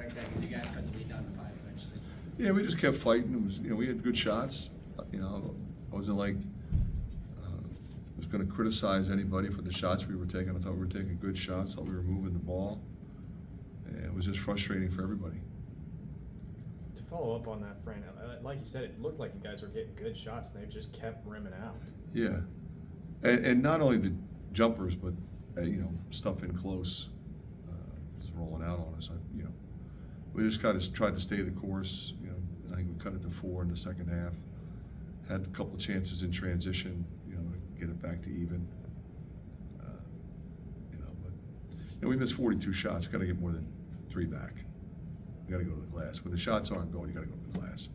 correct that? Because you guys cut the lead down to 5 eventually. Yeah, we just kept fighting. It was, we had good shots. I wasn't like I was going to criticize anybody for the shots we were taking. I thought we were taking good shots. Thought we were moving the ball. And it was just frustrating for everybody. To follow up on that, Fran, like you said, it looked like you guys were getting good shots, and they just kept rimming out. Yeah, and not only the jumpers, but stuff in close was rolling out on us. We just kind of tried to stay the course. I think we cut it to 4 in the second half. Had a couple chances in transition, to get it back to even. But we missed 42 shots. Got to get more than 3 back. You got to go to the glass. When the shots aren't going, you got to go to the glass.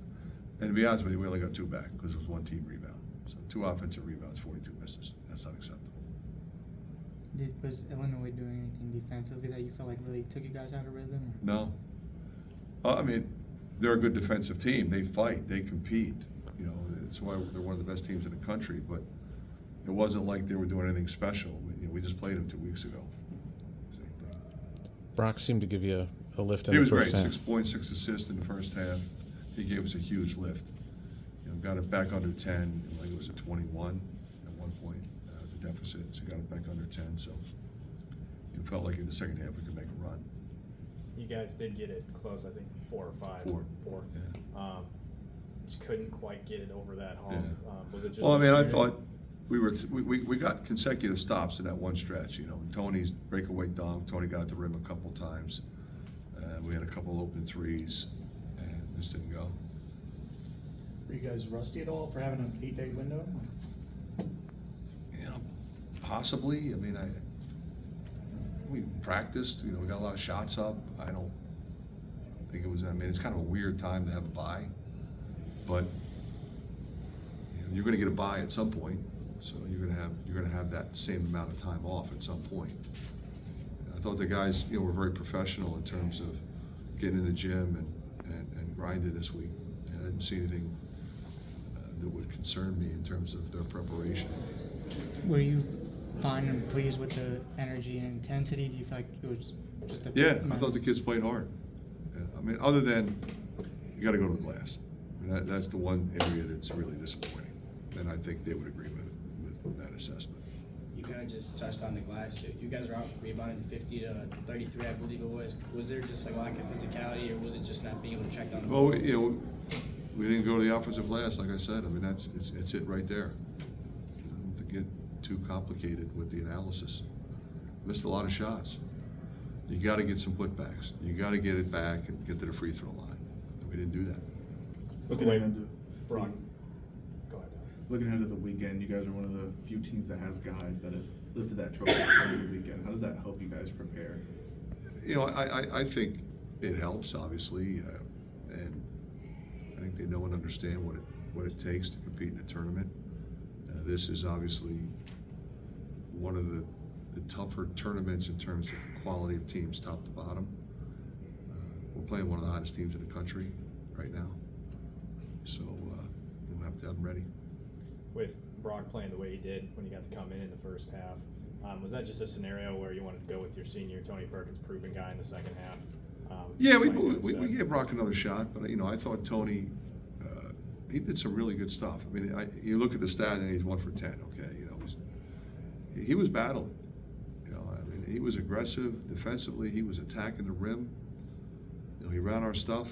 And to be honest with you, we only got 2 back because it was 1 team rebound. So 2 offensive rebounds, 42 misses. That's unacceptable. Was Illinois doing anything defensively that you felt like really took you guys out of rhythm? Or? No. They're a good defensive team. They fight. They compete. It's why they're one of the best teams in the country. But it wasn't like they were doing anything special. We just played them 2 weeks ago. Brock seemed to give you a lift in He the was first great. half. 6.6 assists in the first half. He gave us a huge lift. Got it back under 10. I think it was a 21 at one point, the deficit. So got it back under 10. So it felt like in the second half we could make a run. You guys did get it close, I think 4 or 5. 4. Yeah. Just couldn't quite get it over that hump. Yeah. Was it just? Well, I thought we got consecutive stops in that one stretch. Tony's breakaway dunk. Tony got at the rim a couple times. We had a couple open threes, and this didn't go. Were you guys rusty at all for having an 8-day window? Possibly. We practiced. We got a lot of shots up. I don't think it was. It's kind of a weird time to have a bye, but you're going to get a bye at some point. So you're going to have that same amount of time off at some point. I thought the guys, were very professional in terms of getting in the gym and grinding this week. And I didn't see anything that would concern me in terms of their preparation. Were you fine and pleased with the energy and intensity? Do you feel like it was just a... Yeah, I thought the kids played hard. Yeah, other than you got to go to the glass. That's the one area that's really disappointing. And I think they would agree with that assessment. You kind of just touched on the glass. You guys are out rebounding 50 to 33, I believe it was. Was there just like lack of physicality, or was it just not being able to check down the ball? Well, we didn't go to the offensive glass, like I said. It's it right there. To get too complicated with the analysis. Missed a lot of shots. You got to get some putbacks. You got to get it back and get to the free throw line. We didn't do that. Looking ahead to Brock. Go ahead. Looking ahead to the weekend, you guys are one of the few teams that has guys that have lifted that trophy over the weekend. How does that help you guys prepare? I think it helps, obviously, and I think they know and understand what it takes to compete in a tournament. This is obviously one of the tougher tournaments in terms of quality of teams, top to bottom. We're playing one of the hottest teams in the country right now, so we'll have to have them ready. With Brock playing the way he did when you got to come in the first half, was that just a scenario where you wanted to go with your senior Tony Perkins proven guy in the second half? Yeah, we gave Brock another shot, but I thought Tony, he did some really good stuff. You look at the stat and he's 1 for 10. Okay, he was battling. He was aggressive defensively. He was attacking the rim. He ran our stuff.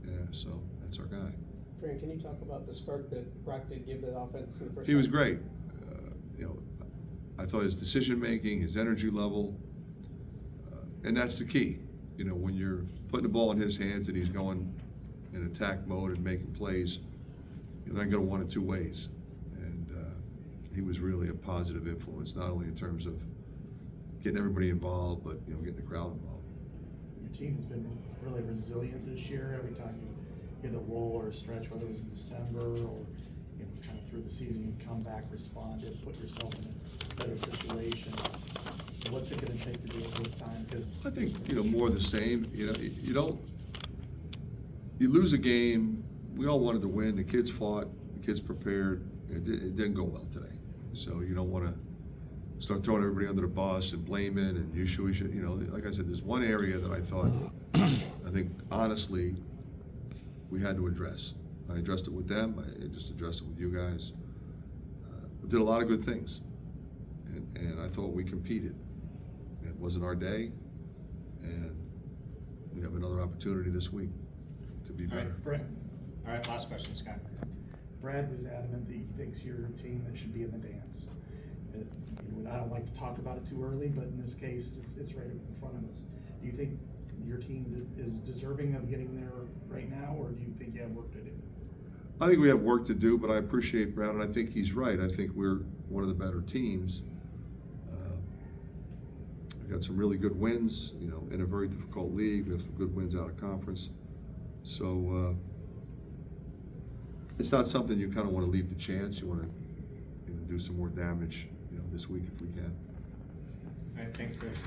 Yeah, so that's our guy. Fran, can you talk about the spark that Brock did give the offense in the first He was half? great. I thought his decision making, his energy level, and that's the key. When you're putting the ball in his hands and he's going in attack mode and making plays, they're going to go one of 2 ways. And he was really a positive influence, not only in terms of getting everybody involved, but getting the crowd involved. Your team has been really resilient this year. Every time you hit a lull or a stretch, whether it was in December or kind of through the season, you come back, respond, and put yourself in a better situation. What's it going to take to do it this time? Because I think more of the same. You lose a game. We all wanted to win. The kids fought. The kids prepared. It didn't go well today. So you don't want to start throwing everybody under the bus and blaming and we should. Like I said, there's one area that I thought think honestly, we had to address. I addressed it with them, I just addressed it with you guys. We did a lot of good things, and I thought we competed. It wasn't our day, and we have another opportunity this week to be All better. right, Brett. All right, last question, Scott. Brad was adamant that he thinks you're a team that should be in the dance. I don't like to talk about it too early, but in this case, it's right in front of us. Do you think your team is deserving of getting there right now, or do you think you have work to do? I think we have work to do, but I appreciate Brad, and I think he's right. I think we're one of the better teams. We've got some really good wins, in a very difficult league. We have some good wins out of conference. So it's not something you kind of want to leave to chance. You want to do some more damage, this week if we can. All right, thanks, guys.